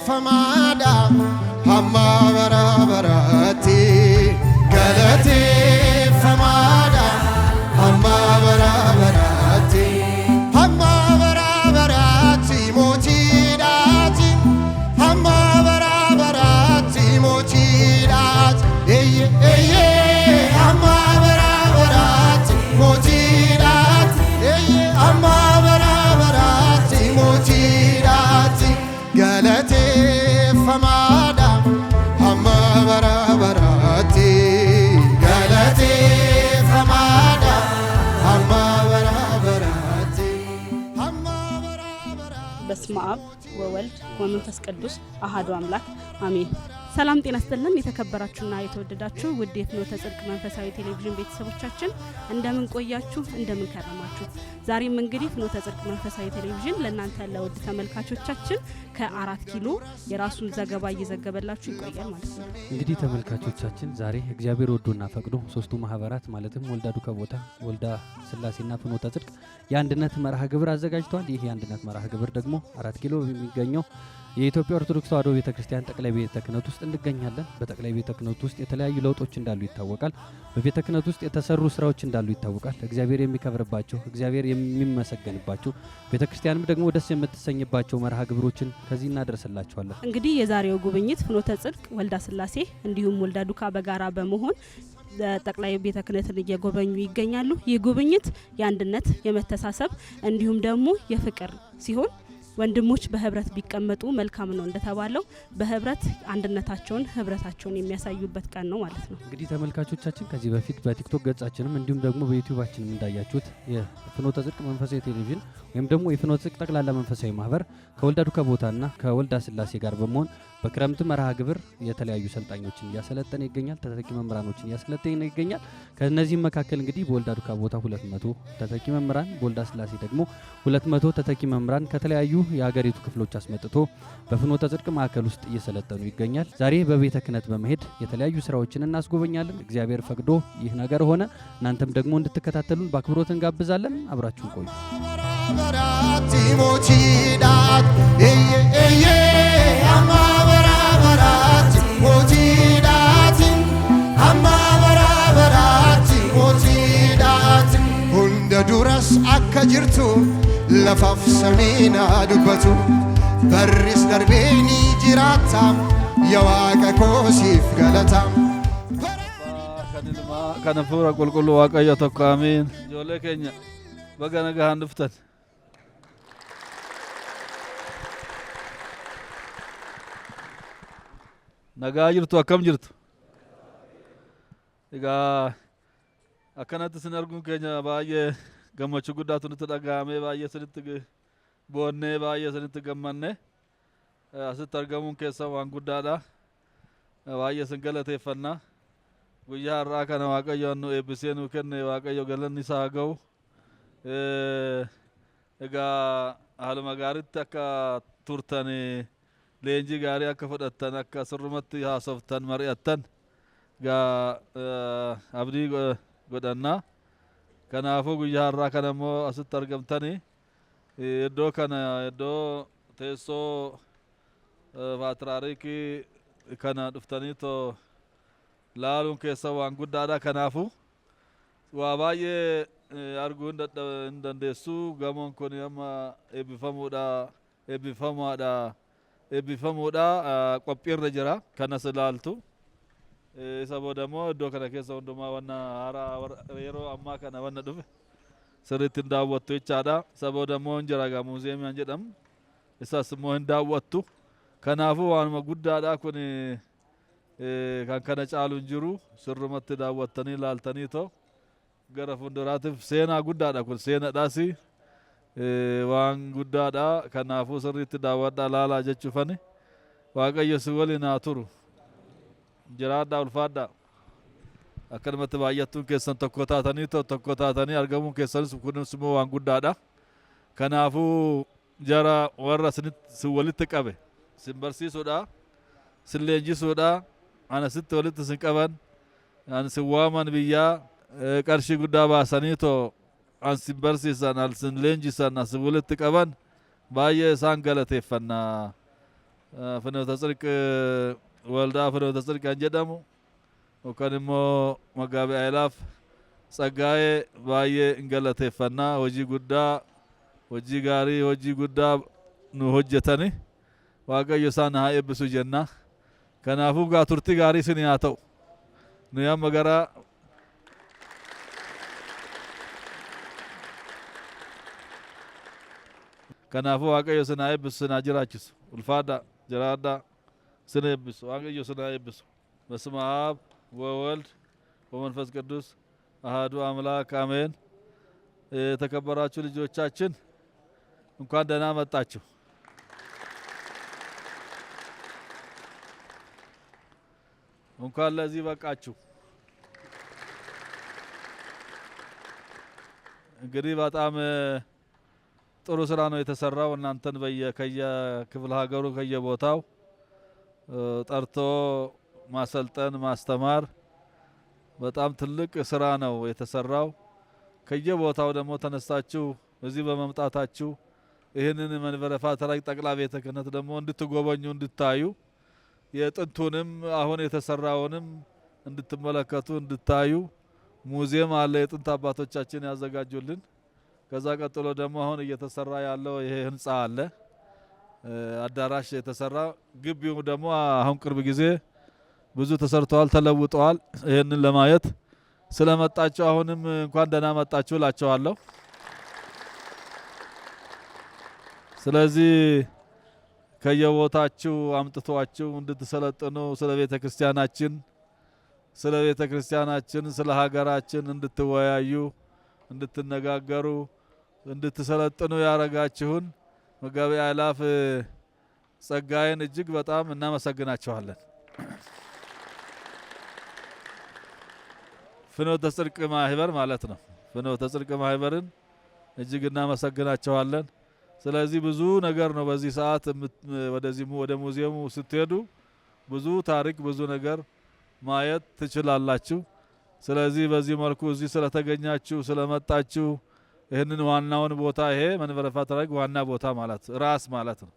famada hamma barabarati galate famada hamma barabarati mochidati hamma barabarati mochidati eye hamma barabarati mochidati eye hamma barabarati mochidati galate famada hamma barabarati galate famada hamma barabarati hamma barabarati በስመ አብ ወወልድ ወመንፈስ ቅዱስ አሐዱ አምላክ አሜን። ሰላም ጤና ይስጥልን። የተከበራችሁና የተወደዳችሁ ውድ የፍኖተ ጽድቅ መንፈሳዊ ቴሌቪዥን ቤተሰቦቻችን እንደምን ቆያችሁ? እንደምን ከረማችሁ? ዛሬም እንግዲህ ፍኖተ ጽድቅ መንፈሳዊ ቴሌቪዥን ለእናንተ ለውድ ተመልካቾቻችን ከ4 ኪሎ የራሱን ዘገባ እየዘገበላችሁ ይቆያል ማለት ነው። እንግዲህ ተመልካቾቻችን ዛሬ እግዚአብሔር ወዶና ፈቅዶ ሶስቱ ማህበራት ማለትም ወልዳ ዱካ ቦታ፣ ወልዳ ስላሴና ፍኖተ ጽድቅ የአንድነት መርሃ ግብር አዘጋጅተዋል። ይህ የአንድነት መርሃ ግብር ደግሞ 4 ኪሎ የሚገኘው የኢትዮጵያ ኦርቶዶክስ ተዋሕዶ ቤተክርስቲያን ጠቅላይ ቤተ ክህነት ውስጥ እንገኛለን። በጠቅላይ ቤተ ክህነት ውስጥ የተለያዩ ለውጦች እንዳሉ ይታወቃል። በቤተ ክህነት ውስጥ የተሰሩ ስራዎች እንዳሉ ይታወቃል። እግዚአብሔር የሚከብርባቸው፣ እግዚአብሔር የሚመሰገንባቸው፣ ቤተክርስቲያንም ደግሞ ደስ የምትሰኝባቸው መርሃ ግብሮችን ከዚህ እናደርስላችኋለን። እንግዲህ የዛሬው ጉብኝት ፍኖተ ጽድቅ፣ ወልዳ ስላሴ እንዲሁም ወልዳ ዱካ በጋራ በመሆን ጠቅላይ ቤተ ክህነትን እየጎበኙ ይገኛሉ። ይህ ጉብኝት የአንድነት የመተሳሰብ እንዲሁም ደግሞ የፍቅር ሲሆን ወንድሞች በህብረት ቢቀመጡ መልካም ነው እንደተባለው በህብረት አንድነታቸውን ህብረታቸውን የሚያሳዩበት ቀን ነው ማለት ነው። እንግዲህ ተመልካቾቻችን ከዚህ በፊት በቲክቶክ ገጻችንም እንዲሁም ደግሞ በዩቲዩባችንም እንዳያችሁት የፍኖተ ጽድቅ መንፈሳዊ ቴሌቪዥን ወይም ደግሞ የፍኖተ ጽድቅ ጠቅላላ መንፈሳዊ ማህበር ከወልዳ ዱካ ቦታና ከወልዳ ስላሴ ጋር በመሆን በክረምት መርሃ ግብር የተለያዩ ሰልጣኞችን እያሰለጠነ ይገኛል። ተተኪ መምህራኖችን እያሰለጠነ ይገኛል። ከነዚህም መካከል እንግዲህ በወልዳ ዱካ ቦታ 200 ተተኪ መምህራን፣ በወልዳ ስላሴ ደግሞ 200 ተተኪ መምህራን ከተለያዩ የሀገሪቱ ክፍሎች አስመጥቶ በፍኖተ ጽድቅ ማዕከል ውስጥ እየሰለጠኑ ይገኛል። ዛሬ በቤተ ክህነት በመሄድ የተለያዩ ስራዎችን እናስጎበኛለን። እግዚአብሔር ፈቅዶ ይህ ነገር ሆነ። እናንተም ደግሞ እንድትከታተሉን በአክብሮት እንጋብዛለን። አብራችሁን ቆዩ። duras akka jirtu lafaaf samiina dubbatu barris darbeeni jiraata yaa waaqa koosiif galata kana fuura qulqulluu waaqayyo tokko amiin. Ijoollee keenya baga nagaan dhuftan. Nagaa jirtu akkam jirtu? Egaa akkanatti sin arguun keenya baay'ee gammachuu guddaatu nutti dhaga'amee baay'ee sinitti boonnee baay'ee sinitti gammanne asitti argamuun keessan waan guddaadha. Baay'ee sin galateeffanna. Guyyaa har'aa kana waaqayyoon nu eebbisee nu kenne waaqayyo galanni isaa haa ga'u. Egaa haaluma gaariitti akka turtan leenjii gaarii akka fudhattan akka sirrumatti haasoftan mari'attan abdii godhanna. Kanaafuu guyyaa har'aa kana immoo asitti argamtanii iddoo kana iddoo teessoo paatriyaarikii kana dhuftanii too laaluun keessa waan guddaadha. Kanaafuu waa baay'ee arguu hin dandeessu. Gamoon kun amma eebbifamuudha qophiirra jira. Kanas ilaaltu. Isa booda immoo iddoo kana keessa hundumaa wanna haaraa yeroo ammaa kana wanna dhufe sirriitti hin daawwattu jechaadha. Isa booda immoo hin jira egaa muuziyeemii jedhamu. Isas immoo hin daawwattu. Kanaafuu waanuma guddaadha kun kan kana caalu hin jiru. Sirrumatti daawwattanii ilaaltanii too gara fuulduraatiif seenaa guddaadha kun seenaadhaas waan guddaadha. Kanaafuu sirriitti daawwadhaa ilaalaa jechuufani waaqayyo si waliin haa turu. Jiraadhaa ulfaadhaa. Akkanumatti baay'attuun keessan tokko taatanii argamuun keessanis kunis immoo waan guddaadha. Kanaafuu jara warra sin walitti qabe sin barsiisuudha, sin leenjisuudha, ana sitti walitti sin qaban, an sin waaman biyyaa qarshii guddaa baasanii too an sin barsiisan, an sin leenjisan, an sin walitti qaban baay'ee isaan galateeffannaa. ፍኖተ ጽድቅ ወልዳ ፍኖተ ጽድቅ አንጀዳሙ ወከንሞ መጋቢ አይላፍ ጸጋዬ ባየ እንገለቴፈና ወጂ ጉዳ ወጂ ጋሪ ወጂ ጉዳ ኑ ሆጀተኒ ዋቀዮ ሳን ሃይብሱ ጀና ከናፉ ጋቱርቲ ጋሪ ስንያተው ኑ ያም መገራ ከናፉ ዋቀዮ ስናይብሱ ስናጅራችስ ኡልፋዳ ጀራዳ ስንብሱ ዋቀዮ ስናይብሱ በስመ አብ ወወልድ ወመንፈስ ቅዱስ አሐዱ አምላክ አሜን። የተከበራችሁ ልጆቻችን እንኳን ደህና መጣችሁ። እንኳን ለዚህ በቃችሁ። እንግዲህ በጣም ጥሩ ስራ ነው የተሰራው። እናንተን ከየክፍለ ሀገሩ ከየቦታው ጠርቶ ማሰልጠን ማስተማር በጣም ትልቅ ስራ ነው የተሰራው። ከየቦታው ደግሞ ተነስታችሁ እዚህ በመምጣታችሁ ይህንን መንበረ ፓትርያርክ ጠቅላይ ቤተ ክህነት ደግሞ እንድትጎበኙ እንድታዩ የጥንቱንም አሁን የተሰራውንም እንድትመለከቱ እንድታዩ ሙዚየም አለ የጥንት አባቶቻችን ያዘጋጁልን። ከዛ ቀጥሎ ደግሞ አሁን እየተሰራ ያለው ይሄ ህንጻ አለ አዳራሽ የተሰራ። ግቢው ደግሞ አሁን ቅርብ ጊዜ ብዙ ተሰርተዋል ተለውጠዋል። ይሄንን ለማየት ስለመጣችሁ አሁንም እንኳን ደህና መጣችሁ እላችኋለሁ። ከየቦታችሁ አምጥቷችሁ እንድትሰለጥኑ ስለ ቤተ ክርስቲያናችን ስለ ሀገራችን እንድትወያዩ እንድትነጋገሩ እንድትሰለጥኑ ያረጋችሁን መጋቢ አእላፍ ጸጋዬን እጅግ በጣም እናመሰግናችኋለን። ፍኖተ ጽድቅ ማህበር ማለት ነው። ፍኖተ ጽድቅ ማህበርን እጅግ እናመሰግናችኋለን። ስለዚህ ብዙ ነገር ነው በዚህ ሰዓት ወደ ሙዚየሙ ስትሄዱ ብዙ ታሪክ ብዙ ነገር ማየት ትችላላችሁ። ስለዚህ በዚህ መልኩ እዚህ ስለተገኛችሁ ስለመጣችሁ ይሄንን ዋናውን ቦታ ይሄ መንበረ ፓትርያርክ ዋና ቦታ ማለት ራስ ማለት ነው።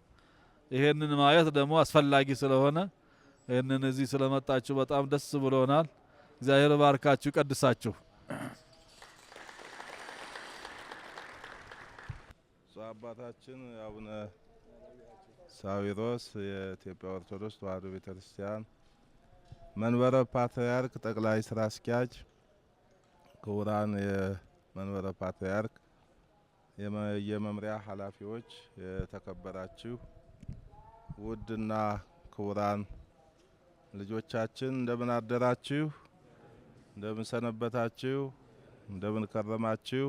ይሄንን ማየት ደግሞ አስፈላጊ ስለሆነ ይሄንን እዚህ ስለመጣችሁ በጣም ደስ ብሎናል። እግዚአብሔር ባርካችሁ ይቀድሳችሁ። አባታችን አቡነ ሳዊሮስ የኢትዮጵያ ኦርቶዶክስ ተዋሕዶ ቤተክርስቲያን መንበረ ፓትርያርክ ጠቅላይ ስራ አስኪያጅ፣ ክቡራን የመንበረ ፓትርያርክ የመምሪያ ኃላፊዎች፣ የተከበራችሁ ውድና ክቡራን ልጆቻችን እንደምን አደራችሁ? እንደምን ሰነበታችሁ? እንደምን ከረማችሁ?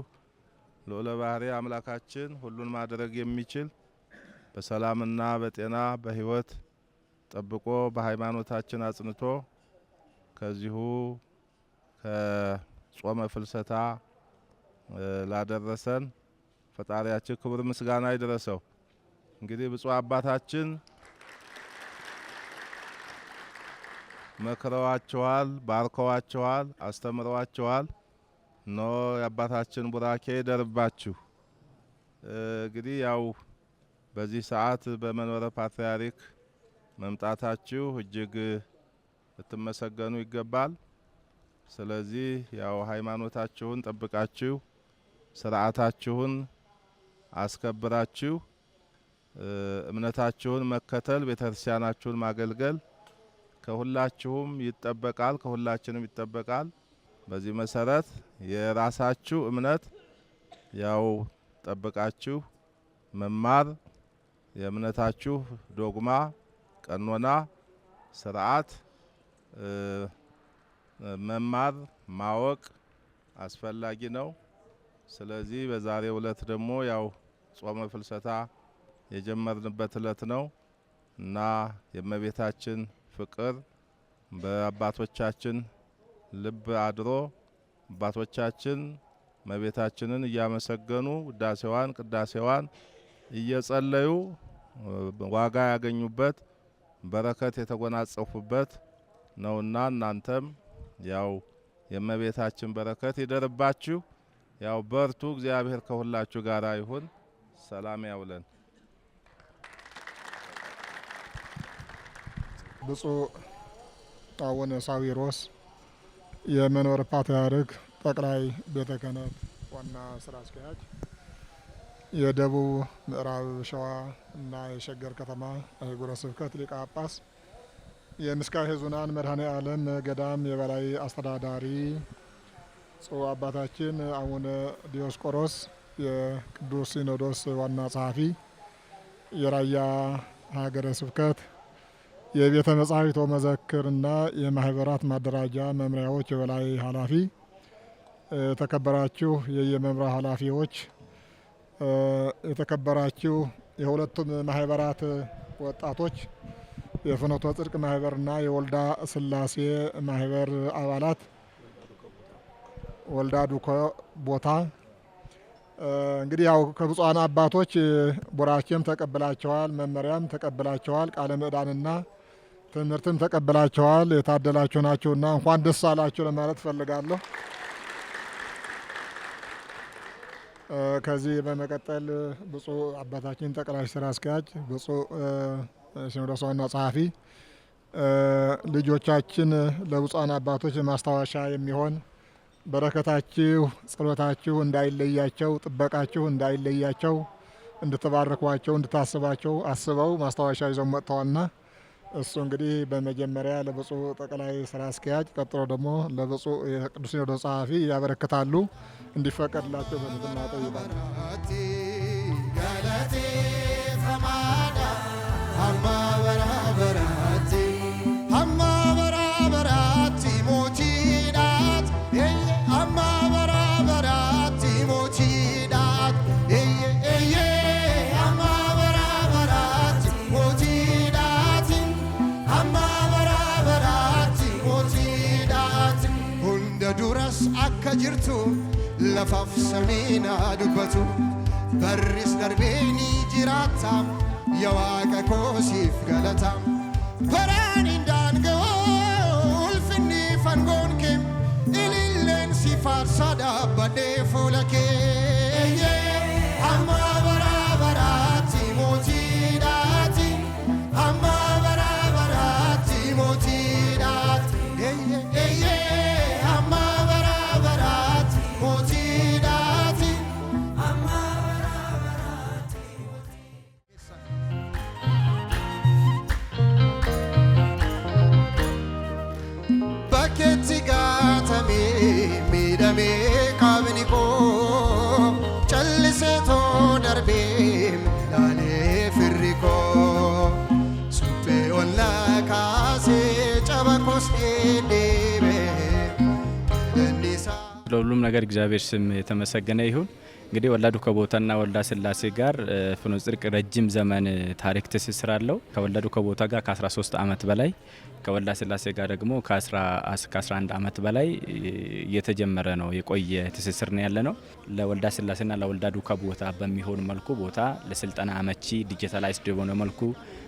ልዑለ ባሕርይ አምላካችን ሁሉን ማድረግ የሚችል በሰላምና በጤና በሕይወት ጠብቆ በሃይማኖታችን አጽንቶ ከዚሁ ከጾመ ፍልሰታ ላደረሰን ፈጣሪያችን ክብር ምስጋና ይድረሰው። እንግዲህ ብፁዕ አባታችን መክረዋቸዋል፣ ባርከዋቸዋል፣ አስተምረዋቸዋል። ኖ የአባታችን ቡራኬ ይደርባችሁ። እንግዲህ ያው በዚህ ሰዓት በመንበረ ፓትርያርክ መምጣታችሁ እጅግ ልትመሰገኑ ይገባል። ስለዚህ ያው ሃይማኖታችሁን ጠብቃችሁ ስርዓታችሁን አስከብራችሁ እምነታችሁን መከተል ቤተክርስቲያናችሁን ማገልገል ከሁላችሁም ይጠበቃል፣ ከሁላችንም ይጠበቃል። በዚህ መሰረት የራሳችሁ እምነት ያው ጠብቃችሁ መማር የእምነታችሁ ዶግማ፣ ቀኖና፣ ስርዓት መማር ማወቅ አስፈላጊ ነው። ስለዚህ በዛሬው ዕለት ደግሞ ያው ጾመ ፍልሰታ የጀመርንበት ዕለት ነው እና የእመቤታችን ፍቅር በአባቶቻችን ልብ አድሮ አባቶቻችን እመቤታችንን እያመሰገኑ ውዳሴዋን ቅዳሴዋን እየጸለዩ ዋጋ ያገኙበት በረከት የተጎናጸፉበት ነውና እናንተም ያው የእመቤታችን በረከት ይደርባችሁ። ያው በርቱ። እግዚአብሔር ከሁላችሁ ጋር ይሁን። ሰላም ያውለን። ብፁዕ አቡነ ሳዊሮስ የመንበረ ፓትርያርክ ጠቅላይ ቤተ ክህነት ዋና ስራ አስኪያጅ፣ የደቡብ ምዕራብ ሸዋ እና የሸገር ከተማ አህጉረ ስብከት ሊቀ ጳጳስ፣ የምስካየ ኅዙናን መድኃኔ ዓለም ገዳም የበላይ አስተዳዳሪ ብፁዕ አባታችን አቡነ ዲዮስቆሮስ የቅዱስ ሲኖዶስ ዋና ጸሐፊ፣ የራያ ሀገረ ስብከት የቤተ መጻሕፍት መዘክርና የማህበራት ማደራጃ መምሪያዎች የበላይ ኃላፊ፣ የተከበራችሁ የየመምሪያ ኃላፊዎች፣ የተከበራችሁ የሁለቱም ማህበራት ወጣቶች፣ የፍኖተ ጽድቅ ማህበርና የወልዳ ስላሴ ማህበር አባላት፣ ወልዳ ዱኮ ቦታ እንግዲህ ያው ከብፁዓን አባቶች ቡራኬም ተቀብላቸዋል፣ መመሪያም ተቀብላቸዋል፣ ቃለ ምዕዳንና ትምህርትም ተቀብላቸዋል። የታደላችሁ ናችሁና እንኳን ደስ አላችሁ ለማለት ፈልጋለሁ። ከዚህ በመቀጠል ብፁዕ አባታችን ጠቅላይ ስራ አስኪያጅ፣ ብፁዕ ሲኖዶስ ዋና ጸሐፊ ልጆቻችን ለብፁዓን አባቶች ማስታወሻ የሚሆን በረከታችሁ ጸሎታችሁ እንዳይለያቸው፣ ጥበቃችሁ እንዳይለያቸው፣ እንድትባርኳቸው፣ እንድታስባቸው አስበው ማስታወሻ ይዘው መጥተዋልና እሱ እንግዲህ በመጀመሪያ ለብፁዕ ጠቅላይ ስራ አስኪያጅ ቀጥሎ ደግሞ ለብፁዕ የቅዱስ ሲኖዶስ ጸሐፊ ያበረክታሉ። እንዲፈቀድላቸው በትህትና እጠይቃለሁ። akka jirtu lafaaf samiina dubbatu barris darbeeni jiraata yaa waaqa koosiif galata baraan indaangoo ulfinni fangoon kee ililleen si faarsa dhaabbadhee fuula kee amma baraa baraatti mootiidhaati amma baraa baraatti mootiidhaati amma ለሁሉም ነገር እግዚአብሔር ስም የተመሰገነ ይሁን። እንግዲህ ወልዳ ዱከ ቦታና ወልዳ ስላሴ ጋር ፍኖተ ጽድቅ ረጅም ዘመን ታሪክ ትስስር አለው። ከወልዳ ዱከ ቦታ ጋር ከ13 ዓመት በላይ ከወልዳ ስላሴ ጋር ደግሞ ከ11 ዓመት በላይ እየተጀመረ ነው የቆየ ትስስር ነው ያለ ነው። ለወልዳ ስላሴና ለወልዳ ዱከ ቦታ በሚሆን መልኩ ቦታ ለስልጠና አመቺ ዲጂታላይዝድ በሆነ መልኩ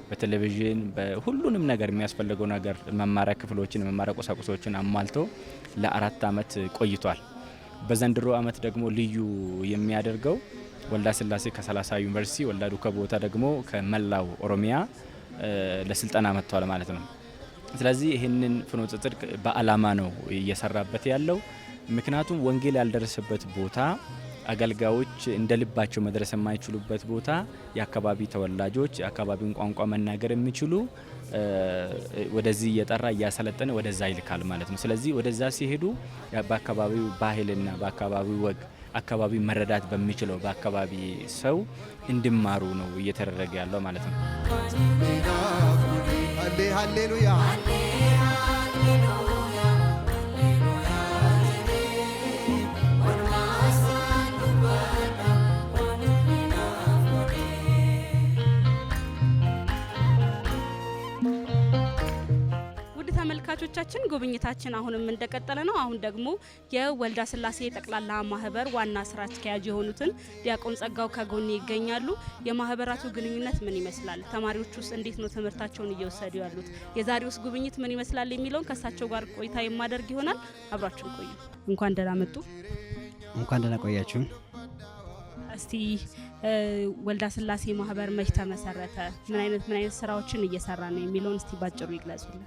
በቴሌቪዥን በሁሉንም ነገር የሚያስፈልገው ነገር መማሪያ ክፍሎችን መማሪያ ቁሳቁሶችን አሟልቶ ለ4 ዓመት ቆይቷል። በዘንድሮ ዓመት ደግሞ ልዩ የሚያደርገው ወልዳ ስላሴ ከ30 ዩኒቨርሲቲ ወልዳ ዱከ ቦታ ደግሞ ከመላው ኦሮሚያ ለስልጠና መጥቷል ማለት ነው። ስለዚህ ይህንን ፍኖተ ጽድቅ በዓላማ ነው እየሰራበት ያለው። ምክንያቱም ወንጌል ያልደረሰበት ቦታ አገልጋዮች እንደልባቸው መድረስ የማይችሉበት ቦታ የአካባቢ ተወላጆች የአካባቢውን ቋንቋ መናገር የሚችሉ ወደዚህ እየጠራ እያሰለጠነ ወደዛ ይልካል ማለት ነው። ስለዚህ ወደዛ ሲሄዱ በአካባቢው ባህልና በአካባቢው ወግ አካባቢ መረዳት በሚችለው በአካባቢ ሰው እንዲማሩ ነው እየተደረገ ያለው ማለት ነው። ሃሌሉያ ተመልካቾቻችን ጉብኝታችን አሁንም እንደቀጠለ ነው። አሁን ደግሞ የወልዳ ስላሴ ጠቅላላ ማህበር ዋና ስራ አስኪያጅ የሆኑትን ዲያቆን ጸጋው ከጎን ይገኛሉ። የማህበራቱ ግንኙነት ምን ይመስላል? ተማሪዎች ውስጥ እንዴት ነው ትምህርታቸውን እየወሰዱ ያሉት? የዛሬውስ ጉብኝት ምን ይመስላል የሚለውን ከሳቸው ጋር ቆይታ የማደርግ ይሆናል። አብራችሁን ቆዩ። እንኳን ደህና መጡ። እንኳን ደህና ቆያችሁ። እስቲ ወልዳ ስላሴ ማህበር መች ተመሰረተ? ምን አይነት ስራዎችን እየሰራ ነው የሚለውን እስቲ ባጭሩ ይግለጹልን።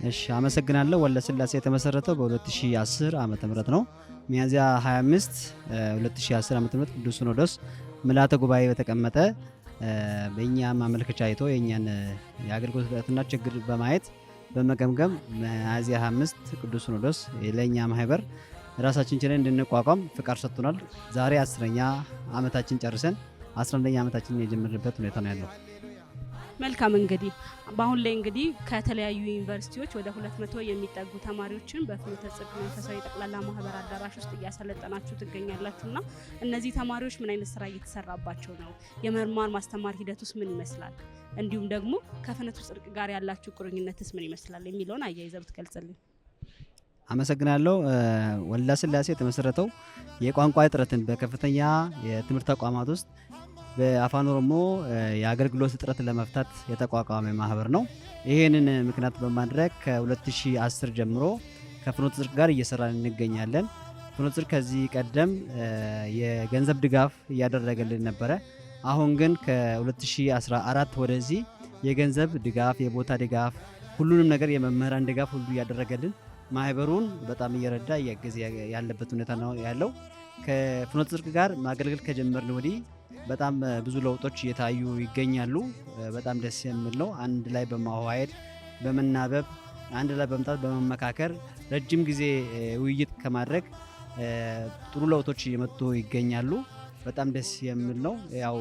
እሺ አመሰግናለሁ። ወልዳ ስላሴ የተመሰረተው በ2010 ዓመተ ምህረት ነው። ሚያዝያ 25 2010 ዓመተ ምህረት ቅዱስ ሲኖዶስ ምልዓተ ጉባኤ በተቀመጠ በእኛ ማመልከቻ አይቶ የኛን የአገልግሎት ሂደትና ችግር በማየት በመገምገም ሚያዝያ 25 ቅዱስ ሲኖዶስ ለኛ ማህበር ራሳችን ችለን እንድንቋቋም ፍቃድ ሰጥቶናል። ዛሬ 10ኛ ዓመታችን ጨርሰን 11ኛ ዓመታችንን የጀመርንበት ሁኔታ ነው ያለው። መልካም እንግዲህ በአሁን ላይ እንግዲህ ከተለያዩ ዩኒቨርሲቲዎች ወደ 200 የሚጠጉ ተማሪዎችን በፍኖተ ጽድቅ መንፈሳዊ ጠቅላላ ማህበር አዳራሽ ውስጥ እያሰለጠናችሁ ትገኛላችሁና እነዚህ ተማሪዎች ምን አይነት ስራ እየተሰራባቸው ነው? የመማር ማስተማር ሂደቱስ ምን ይመስላል? እንዲሁም ደግሞ ከፍኖተ ጽድቅ ጋር ያላችሁ ቁርኝነትስ ምን ይመስላል የሚለውን አያይዘህ ብትገልጽልኝ። አመሰግናለሁ። ወልዳ ስላሴ የተመሰረተው የቋንቋ እጥረትን በከፍተኛ የትምህርት ተቋማት ውስጥ በአፋን ኦሮሞ የአገልግሎት እጥረት ለመፍታት የተቋቋመ ማህበር ነው። ይህንን ምክንያት በማድረግ ከ2010 ጀምሮ ከፍኖተ ጽድቅ ጋር እየሰራን እንገኛለን። ፍኖተ ጽድቅ ከዚህ ቀደም የገንዘብ ድጋፍ እያደረገልን ነበረ። አሁን ግን ከ2014 ወደዚህ የገንዘብ ድጋፍ፣ የቦታ ድጋፍ፣ ሁሉንም ነገር የመምህራን ድጋፍ ሁሉ እያደረገልን ማህበሩን በጣም እየረዳ እያገዘ ያለበት ሁኔታ ነው ያለው። ከፍኖተ ጽድቅ ጋር ማገልገል ከጀመርን ወዲህ በጣም ብዙ ለውጦች እየታዩ ይገኛሉ። በጣም ደስ የሚል ነው። አንድ ላይ በማዋየድ በመናበብ አንድ ላይ በመምጣት በመመካከር ረጅም ጊዜ ውይይት ከማድረግ ጥሩ ለውጦች እየመጡ ይገኛሉ። በጣም ደስ የሚል ነው። ያው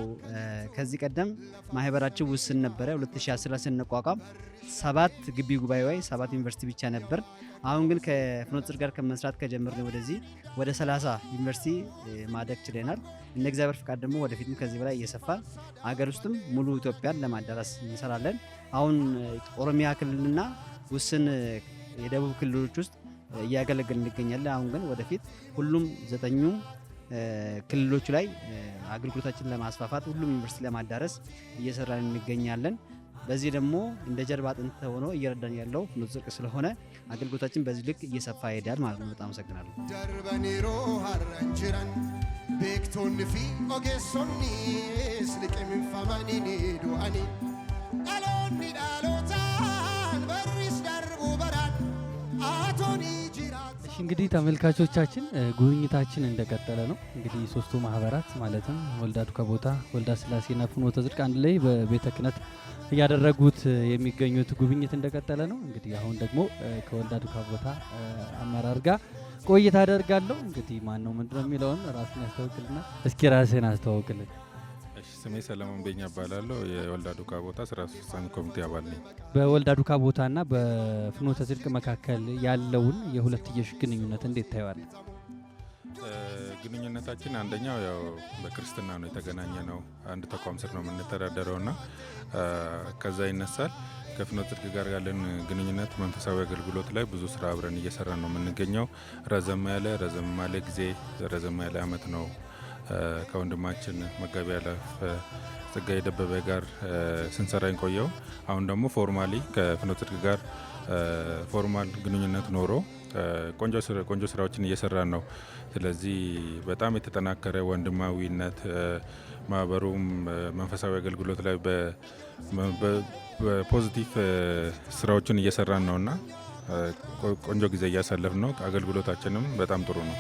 ከዚህ ቀደም ማህበራችን ውስን ነበረ። 2010 ላይ ስንቋቋም 7 ግቢ ጉባኤ ወይ 7 ዩኒቨርሲቲ ብቻ ነበር። አሁን ግን ከፍኖተ ጽድቅ ጋር ከመስራት ከጀመርን ወደዚህ ወደ 30 ዩኒቨርሲቲ ማደግ ችለናል። እንደ እግዚአብሔር ፍቃድ ደግሞ ወደፊትም ከዚህ በላይ እየሰፋን አገር ውስጥም ሙሉ ኢትዮጵያን ለማዳረስ እንሰራለን። አሁን ኦሮሚያ ክልልና ውስን የደቡብ ክልሎች ውስጥ እያገለገልን እንገኛለን። አሁን ግን ወደፊት ሁሉም 9ኙም ክልሎች ላይ አገልግሎታችንን ለማስፋፋት ሁሉም ዩኒቨርሲቲ ለማዳረስ እየሰራን እንገኛለን። በዚህ ደግሞ እንደ ጀርባ አጥንት ሆኖ እየረዳን ያለው ፍኖተ ጽድቅ ስለሆነ አገልግሎታችን በዚህ ልክ እየሰፋ ይሄዳል ማለት ነው። በጣም አመሰግናለሁ። ደርበኒሮ ሀረንጅረን ቤክቶን ፊ ኦጌሶኒ ስልቅምን ፈማኒኒ ዱአኒ ዳሎኒ ዳሎታን በሪስ ደርቡ በራን አቶኒ ጅራት። እንግዲህ ተመልካቾቻችን ጉብኝታችን እንደቀጠለ ነው። እንግዲህ ሶስቱ ማህበራት ማለትም ወልዳ ዱካ ቦታ፣ ወልዳ ስላሴና ፍኖተ ጽድቅ አንድ ላይ በቤተ ክህነት እያደረጉት የሚገኙት ጉብኝት እንደቀጠለ ነው። እንግዲህ አሁን ደግሞ ከወልዳ ዱካ ቦታ አመራር ጋር ቆይታ አደርጋለሁ። እንግዲህ ማን ነው ምንድነው የሚለውን ራስን ያስተዋውቅልና እስኪ ራስን አስተዋውቅልን። እሺ፣ ስሜ ሰለሞን ቤኛ እባላለሁ። የወልዳ ዱካ ቦታ ስራ አስፈጻሚ ኮሚቴ አባል ነኝ። በወልዳ ዱካ ቦታና በፍኖተ ጽድቅ መካከል ያለውን የሁለትዮሽ ግንኙነት እንዴት ታየዋለህ? ግንኙነታችን አንደኛው ያው በክርስትና ነው የተገናኘ ነው። አንድ ተቋም ስር ነው የምንተዳደረውና ከዛ ይነሳል። ከፍኖተ ጽድቅ ጋር ያለን ግንኙነት መንፈሳዊ አገልግሎት ላይ ብዙ ስራ አብረን እየሰራን ነው የምንገኘው። ረዘም ያለ ጊዜ ረዘም ያለ አመት ነው ከወንድማችን መጋቢ አላፍ ጸጋዬ ደበበ ጋር ስንሰራ ቆየው። አሁን ደግሞ ፎርማሊ ከፍኖተ ጽድቅ ጋር ፎርማል ግንኙነት ኖሮ ቆንጆ ስራዎችን እየሰራን ነው። ስለዚህ በጣም የተጠናከረ ወንድማዊነት ማህበሩም መንፈሳዊ አገልግሎት ላይ በፖዚቲቭ ስራዎችን እየሰራን ነውና ቆንጆ ጊዜ እያሳለፍን ነው። አገልግሎታችንም በጣም ጥሩ ነው።